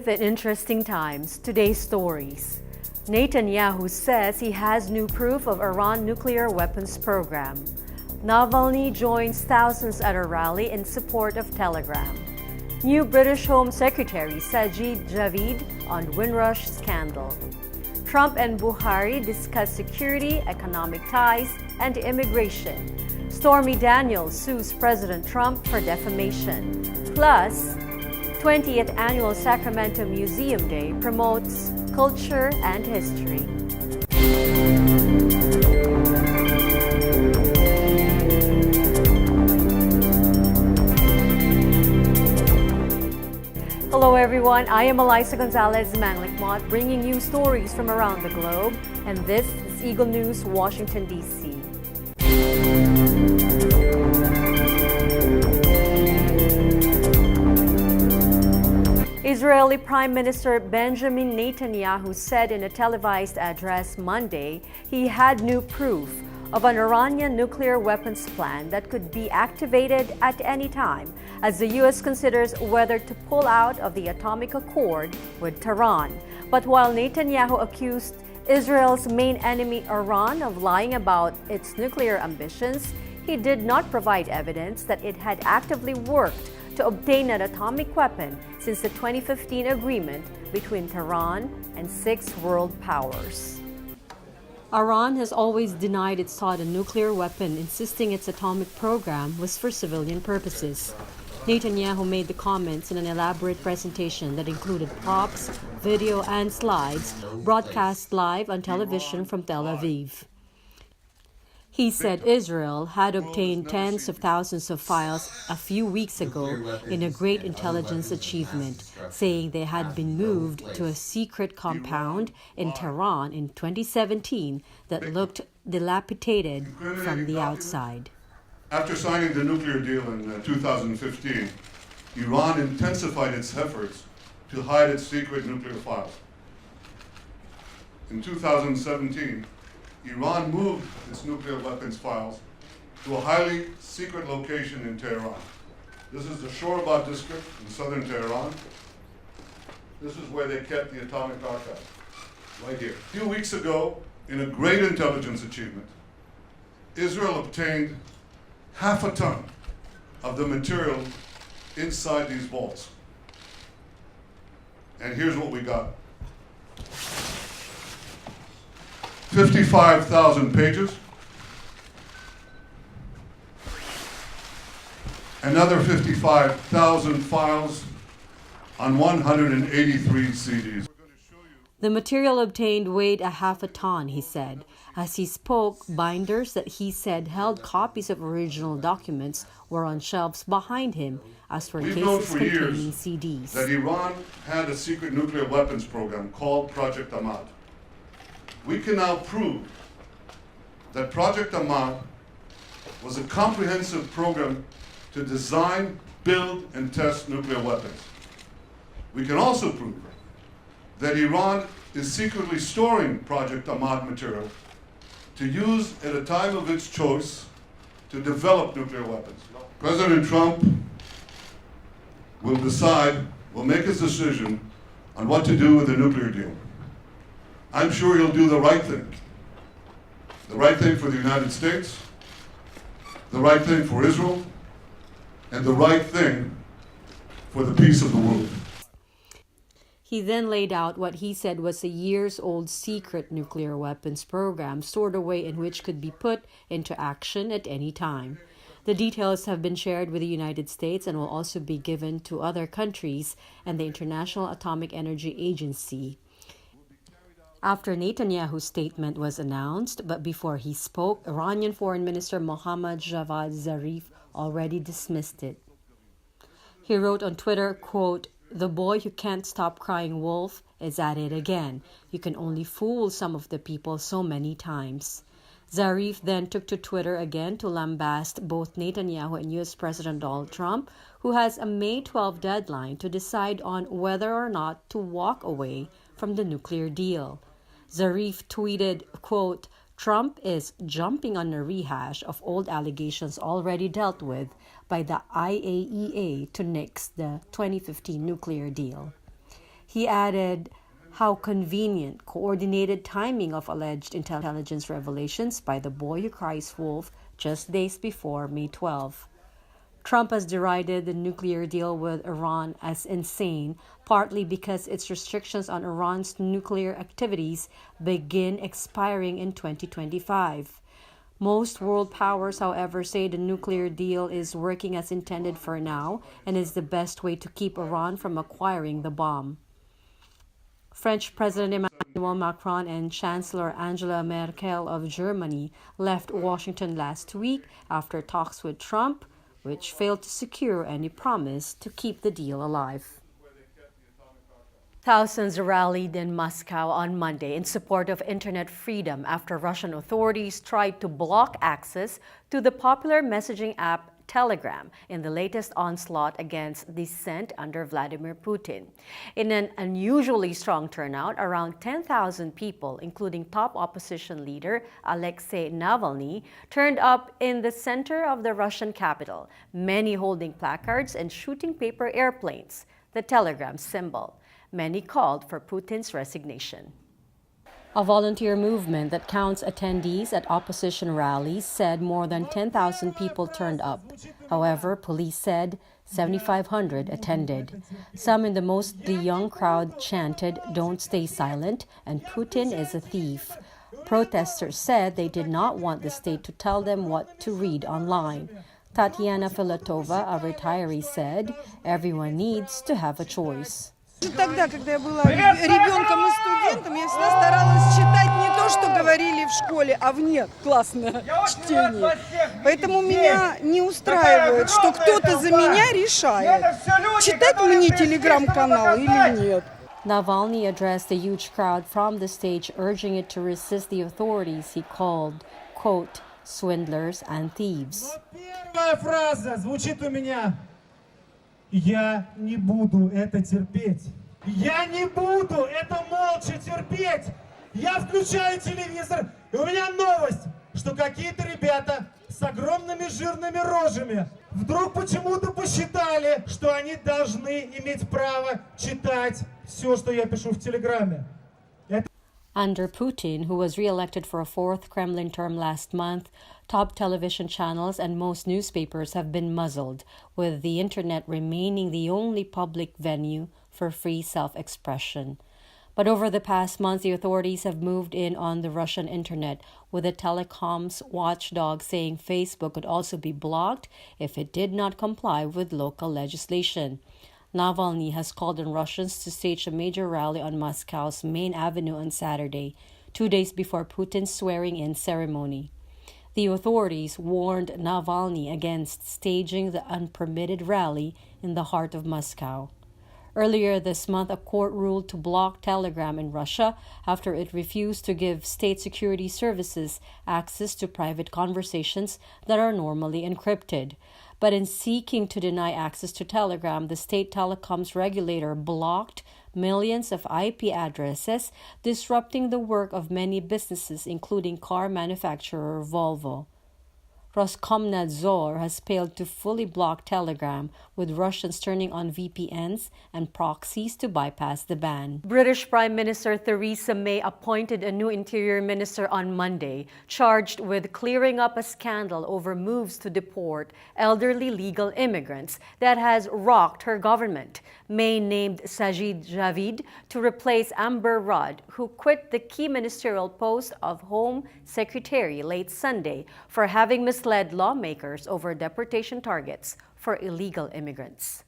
in interesting times, today's stories. Netanyahu says he has new proof of Iran nuclear weapons program. Navalny joins thousands at a rally in support of Telegram. New British Home Secretary Sajid Javid on Windrush scandal. Trump and Buhari discuss security, economic ties, and immigration. Stormy Daniels sues President Trump for defamation. Plus, 20th Annual Sacramento Museum Day promotes culture and history. Hello everyone, I am Eliza Gonzalez Manglikmot, bringing you stories from around the globe, and this is Eagle News, Washington, D.C. Israeli Prime Minister Benjamin Netanyahu said in a televised address Monday he had new proof of an Iranian nuclear weapons plan that could be activated at any time as the U.S. considers whether to pull out of the atomic accord with Tehran. But while Netanyahu accused Israel's main enemy, Iran, of lying about its nuclear ambitions, he did not provide evidence that it had actively worked to obtain an atomic weapon since the 2015 agreement between Tehran and 6 world powers. Iran has always denied it sought a nuclear weapon, insisting its atomic program was for civilian purposes. Netanyahu made the comments in an elaborate presentation that included props, video, and slides broadcast live on television from Tel Aviv. He said Israel had obtained tens of thousands of files a few weeks ago in a great intelligence achievement, saying they had been moved to a secret compound in Tehran in 2017 that looked dilapidated from the outside. After signing the nuclear deal in 2015, Iran intensified its efforts to hide its secret nuclear files. In 2017, Iran moved its nuclear weapons files to a highly secret location in Tehran. This is the Shorabad district in southern Tehran. This is where they kept the atomic archive, right here. A few weeks ago, in a great intelligence achievement, Israel obtained half a ton of the material inside these vaults. And here's what we got. 55,000 pages, another 55,000 files on 183 CDs. The material obtained weighed a half a ton, he said. As he spoke, binders that he said held copies of original documents were on shelves behind him, as were cases containing CDs. That Iran had a secret nuclear weapons program called Project Ahmad. We can now prove that Project Ahmad was a comprehensive program to design, build, and test nuclear weapons. We can also prove that Iran is secretly storing Project Ahmad material to use at a time of its choice to develop nuclear weapons. President Trump will make his decision on what to do with the nuclear deal. I'm sure he'll do the right thing. The right thing for the United States, the right thing for Israel, and the right thing for the peace of the world. He then laid out what he said was a years-old secret nuclear weapons program stored away in which could be put into action at any time. The details have been shared with the United States and will also be given to other countries and the International Atomic Energy Agency. After Netanyahu's statement was announced, but before he spoke, Iranian Foreign Minister Mohammad Javad Zarif already dismissed it. He wrote on Twitter, quote, "The boy who can't stop crying wolf is at it again. You can only fool some of the people so many times." Zarif then took to Twitter again to lambast both Netanyahu and U.S. President Donald Trump, who has a May 12 deadline to decide on whether or not to walk away from the nuclear deal. Zarif tweeted, quote, "Trump is jumping on a rehash of old allegations already dealt with by the IAEA to nix the 2015 nuclear deal." He added how convenient coordinated timing of alleged intelligence revelations by the boy who cries wolf just days before May 12. Trump has derided the nuclear deal with Iran as insane, partly because its restrictions on Iran's nuclear activities begin expiring in 2025. Most world powers, however, say the nuclear deal is working as intended for now and is the best way to keep Iran from acquiring the bomb. French President Emmanuel Macron and Chancellor Angela Merkel of Germany left Washington last week after talks with Trump, which failed to secure any promise to keep the deal alive. Thousands rallied in Moscow on Monday in support of internet freedom after Russian authorities tried to block access to the popular messaging app Telegram in the latest onslaught against dissent under Vladimir Putin. In an unusually strong turnout, around 10,000 people, including top opposition leader Alexei Navalny, turned up in the center of the Russian capital, many holding placards and shooting paper airplanes, the Telegram symbol. Many called for Putin's resignation. A volunteer movement that counts attendees at opposition rallies said more than 10,000 people turned up. However, police said 7,500 attended. Some in the mostly young crowd chanted, "Don't stay silent," and "Putin is a thief." Protesters said they did not want the state to tell them what to read online. Tatiana Filatova, a retiree, said, "Everyone needs to have a choice." Тогда, когда я была ребенком и студентом, я всегда старалась читать не то, что говорили в школе, а вне классное чтение. Поэтому меня не устраивает, что кто-то за меня решает, читать мне телеграм-канал или нет. Navalny addressed a huge crowd from the stage, urging it to resist the authorities he called, quote, swindlers and thieves. Первая фраза звучит у меня: «Я не буду это терпеть. Я не буду это молча терпеть. Я включаю телевизор, и у меня новость, что какие-то ребята с огромными жирными рожами вдруг почему-то посчитали, что они должны иметь право читать все, что я пишу в Телеграме». Under Putin, who was re-elected for a fourth Kremlin term last month, top television channels and most newspapers have been muzzled, with the internet remaining the only public venue for free self-expression. But over the past month, the authorities have moved in on the Russian internet, with the telecoms watchdog saying Facebook could also be blocked if it did not comply with local legislation. Navalny has called on Russians to stage a major rally on Moscow's main avenue on Saturday, 2 days before Putin's swearing-in ceremony. The authorities warned Navalny against staging the unpermitted rally in the heart of Moscow. Earlier this month, a court ruled to block Telegram in Russia after it refused to give state security services access to private conversations that are normally encrypted. But in seeking to deny access to Telegram, the state telecoms regulator blocked millions of IP addresses, disrupting the work of many businesses, including car manufacturer Volvo. Roskomnadzor has failed to fully block Telegram, with Russians turning on VPNs and proxies to bypass the ban. British Prime Minister Theresa May appointed a new Interior Minister on Monday, charged with clearing up a scandal over moves to deport elderly legal immigrants that has rocked her government. May named Sajid Javid to replace Amber Rudd, who quit the key ministerial post of Home Secretary late Sunday for having misled lawmakers over deportation targets for illegal immigrants.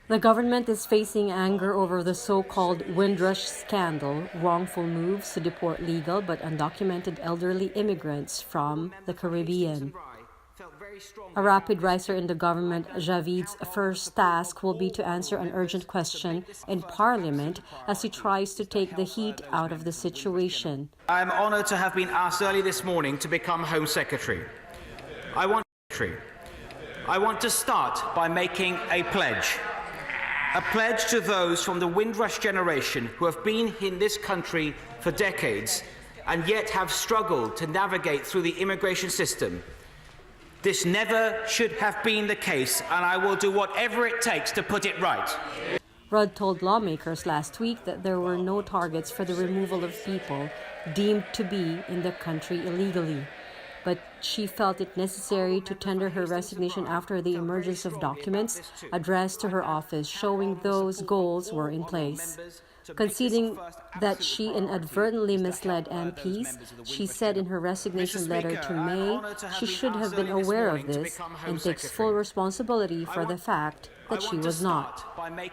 The government is facing anger over the so-called Windrush scandal, wrongful moves to deport legal but undocumented elderly immigrants from the Caribbean. A rapid riser in the government, Javid's first task will be to answer an urgent question in Parliament as he tries to take the heat out of the situation. I am honoured to have been asked early this morning to become Home Secretary. I want to start by making a pledge to those from the Windrush generation who have been in this country for decades and yet have struggled to navigate through the immigration system. This never should have been the case, and I will do whatever it takes to put it right. Rudd told lawmakers last week that there were no targets for the removal of people deemed to be in the country illegally. But she felt it necessary to tender her resignation after the emergence of documents addressed to her office showing those goals were in place. Conceding that she inadvertently misled MPs, she said in her resignation letter to May she should have been aware of this and takes full responsibility for the fact that she was not.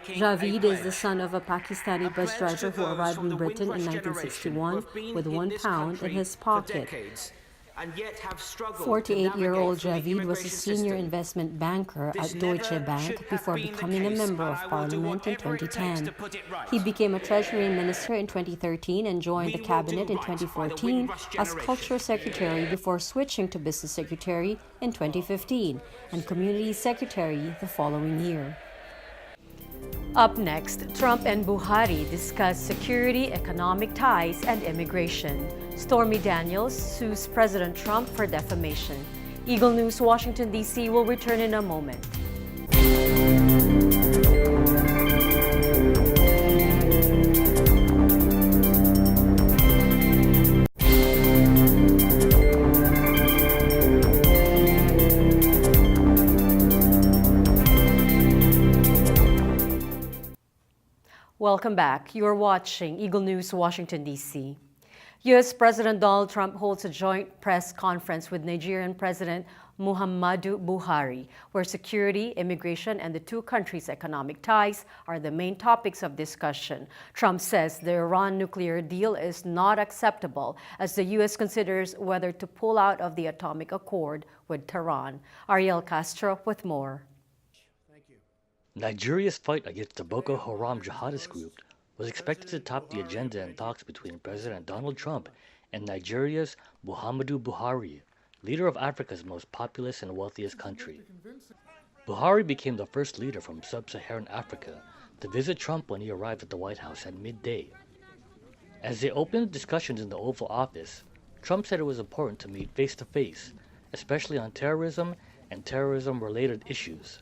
Javid is the son of a Pakistani bus driver who arrived in Britain in 1961 with £1 in his pocket. 48-year-old Javid was a senior investment banker at Deutsche Bank before becoming a member of parliament in 2010. He became a treasury minister in 2013 and joined the cabinet in 2014 as culture secretary before switching to business secretary in 2015 and community secretary the following year. Up next, Trump and Buhari discuss security, economic ties, and immigration. Stormy Daniels sues President Trump for defamation. Eagle News, Washington, D.C. will return in a moment. Welcome back. You're watching Eagle News, Washington, D.C. U.S. President Donald Trump holds a joint press conference with Nigerian President Muhammadu Buhari, where security, immigration, and the two countries' economic ties are the main topics of discussion. Trump says the Iran nuclear deal is not acceptable as the U.S. considers whether to pull out of the atomic accord with Tehran. Ariel Castro with more. Nigeria's fight against the Boko Haram jihadist group was expected to top the agenda in talks between President Donald Trump and Nigeria's Muhammadu Buhari, leader of Africa's most populous and wealthiest country. Buhari became the first leader from sub-Saharan Africa to visit Trump when he arrived at the White House at midday. As they opened discussions in the Oval Office, Trump said it was important to meet face-to-face, especially on terrorism and terrorism-related issues.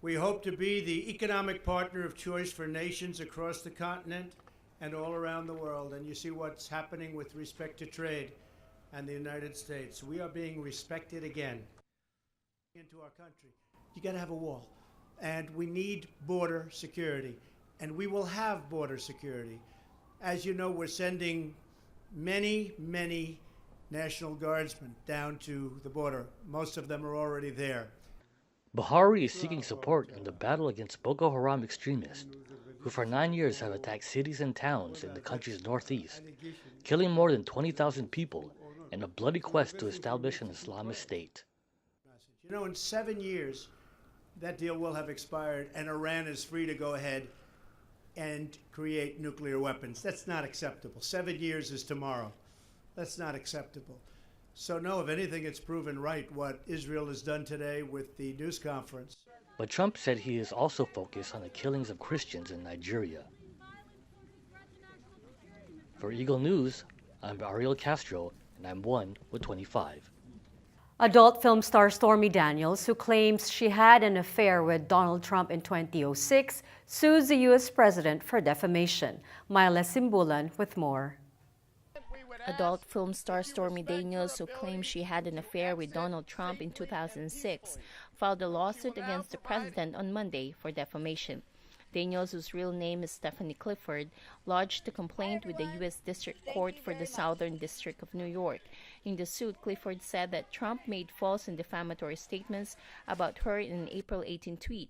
We hope to be the economic partner of choice for nations across the continent and all around the world. And you see what's happening with respect to trade and the United States. We are being respected again. Into our country, you got to have a wall. And we need border security. And we will have border security. As you know, we're sending many, many National Guardsmen down to the border. Most of them are already there. Buhari is seeking support in the battle against Boko Haram extremists, who for 9 years have attacked cities and towns in the country's northeast, killing more than 20,000 people in a bloody quest to establish an Islamist state. You know, in 7 years, that deal will have expired and Iran is free to go ahead and create nuclear weapons. That's not acceptable. 7 years is tomorrow. That's not acceptable. So no, if anything, it's proven right what Israel has done today with the news conference. But Trump said he is also focused on the killings of Christians in Nigeria. For Eagle News, I'm Ariel Castro, and I'm 1 with 25. Adult film star Stormy Daniels, who claims she had an affair with Donald Trump in 2006, sues the U.S. president for defamation. Myla Simbulan with more. Adult film star Stormy Daniels, who claims she had an affair with Donald Trump in 2006, filed a lawsuit against the president on Monday for defamation. Daniels, whose real name is Stephanie Clifford, lodged a complaint with the U.S. District Court for the Southern District of New York. In the suit, Clifford said that Trump made false and defamatory statements about her in an April 18 tweet.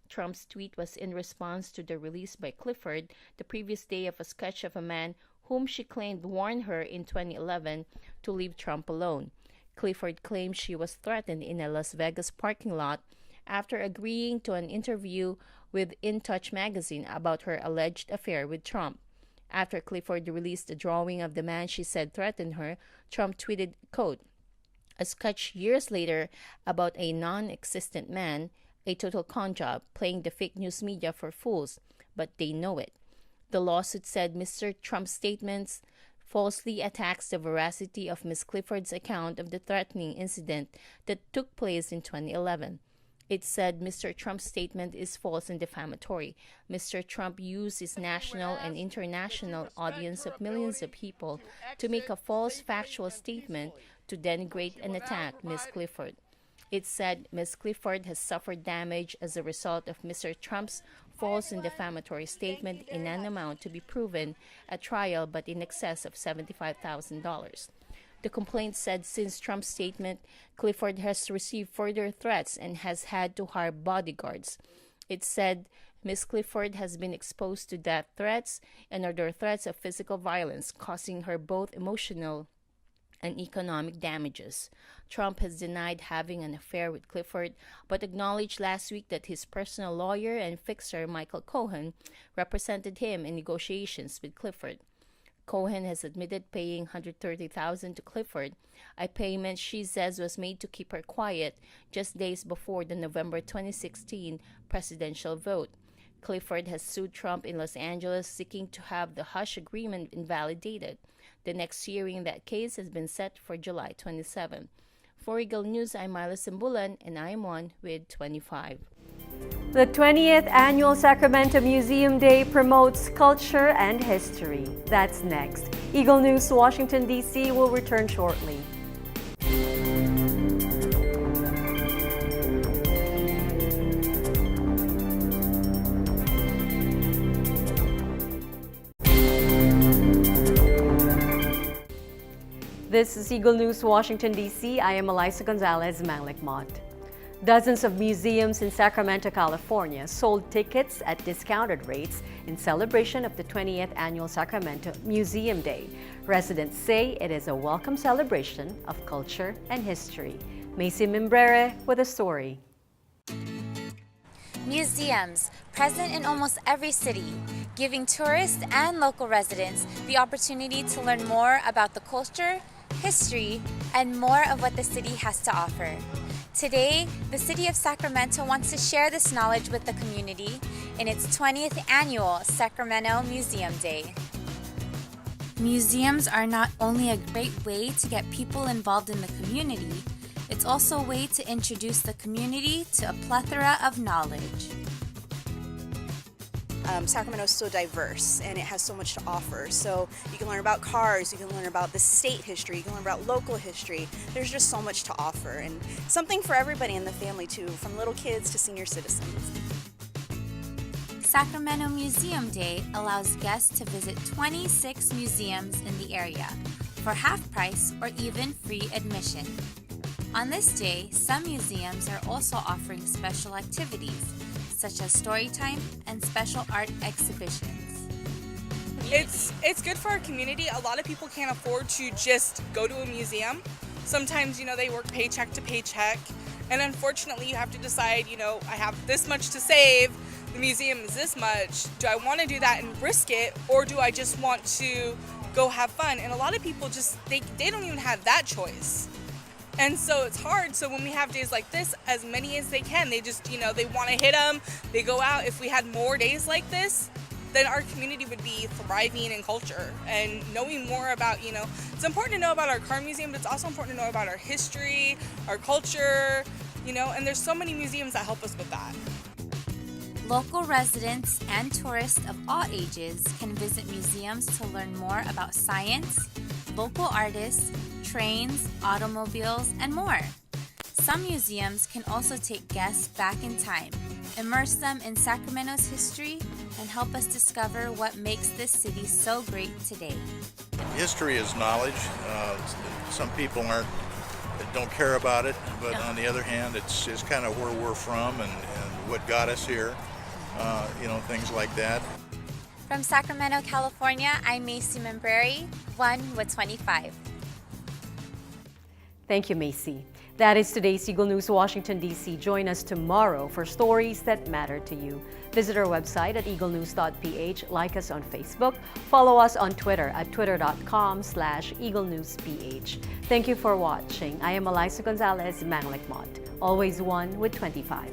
Trump's tweet was in response to the release by Clifford the previous day of a sketch of a man whom she claimed warned her in 2011 to leave Trump alone. Clifford claimed she was threatened in a Las Vegas parking lot after agreeing to an interview with In Touch magazine about her alleged affair with Trump. After Clifford released a drawing of the man she said threatened her, Trump tweeted, quote, "A sketch years later about a non-existent man, a total con job, playing the fake news media for fools, but they know it." The lawsuit said Mr. Trump's statements falsely attacks the veracity of Ms. Clifford's account of the threatening incident that took place in 2011. It said Mr. Trump's statement is false and defamatory. Mr. Trump used his national and international audience of millions of people to make a false factual statement to denigrate and attack Ms. Clifford. It said Ms. Clifford has suffered damage as a result of Mr. Trump's false and defamatory statement in an amount to be proven at trial but in excess of $75,000. The complaint said since Trump's statement, Clifford has received further threats and has had to hire bodyguards. It said Ms. Clifford has been exposed to death threats and other threats of physical violence, causing her both emotional and economic damages. Trump has denied having an affair with Clifford, but acknowledged last week that his personal lawyer and fixer, Michael Cohen, represented him in negotiations with Clifford. Cohen has admitted paying $130,000 to Clifford, a payment she says was made to keep her quiet just days before the November 2016 presidential vote. Clifford has sued Trump in Los Angeles, seeking to have the hush agreement invalidated. The next hearing in that case has been set for July 27. For Eagle News, I'm Myla Simbulan, and I'm on with 25. The 20th Annual Sacramento Museum Day promotes culture and history. That's next. Eagle News, Washington, D.C. will return shortly. This is Eagle News, Washington, D.C. I am Elisa Gonzalez Manglikmont. Dozens of museums in Sacramento, California sold tickets at discounted rates in celebration of the 20th Annual Sacramento Museum Day. Residents say it is a welcome celebration of culture and history. Macy Mimbrere with a story. Museums, present in almost every city, giving tourists and local residents the opportunity to learn more about the culture, history, and more of what the city has to offer. Today, the City of Sacramento wants to share this knowledge with the community in its 20th Annual Sacramento Museum Day. Museums are not only a great way to get people involved in the community, it's also a way to introduce the community to a plethora of knowledge. Sacramento is so diverse and it has so much to offer. So you can learn about cars, you can learn about the state history, you can learn about local history. There's just so much to offer and something for everybody in the family too, from little kids to senior citizens. Sacramento Museum Day allows guests to visit 26 museums in the area for half price or even free admission. On this day, some museums are also offering special activities, such as story time and special art exhibitions. It's good for our community. A lot of people can't afford to just go to a museum. Sometimes, they work paycheck to paycheck, and unfortunately you have to decide, I have this much to save, the museum is this much. Do I want to do that and risk it, or do I just want to go have fun? And a lot of people they don't even have that choice. And so it's hard. So when we have days like this, as many as they can, they just, they want to hit them. They go out. If we had more days like this, then our community would be thriving in culture and knowing more about, it's important to know about our car museum, but it's also important to know about our history, our culture, and there's so many museums that help us with that. Local residents and tourists of all ages can visit museums to learn more about science, local artists, trains, automobiles, and more. Some museums can also take guests back in time, immerse them in Sacramento's history, and help us discover what makes this city so great today. History is knowledge. Some people don't care about it, but on the other hand, it's kind of where we're from and what got us here, things like that. From Sacramento, California, I'm Macy Mimbrere, 1 with 25. Thank you, Macy. That is today's Eagle News, Washington, D.C. Join us tomorrow for stories that matter to you. Visit our website at Eaglenews.PH, like us on Facebook, follow us on Twitter at twitter.com/EagleNewsPH. Thank you for watching. I am Elisa Gonzalez Manglikmont, always 1 with 25.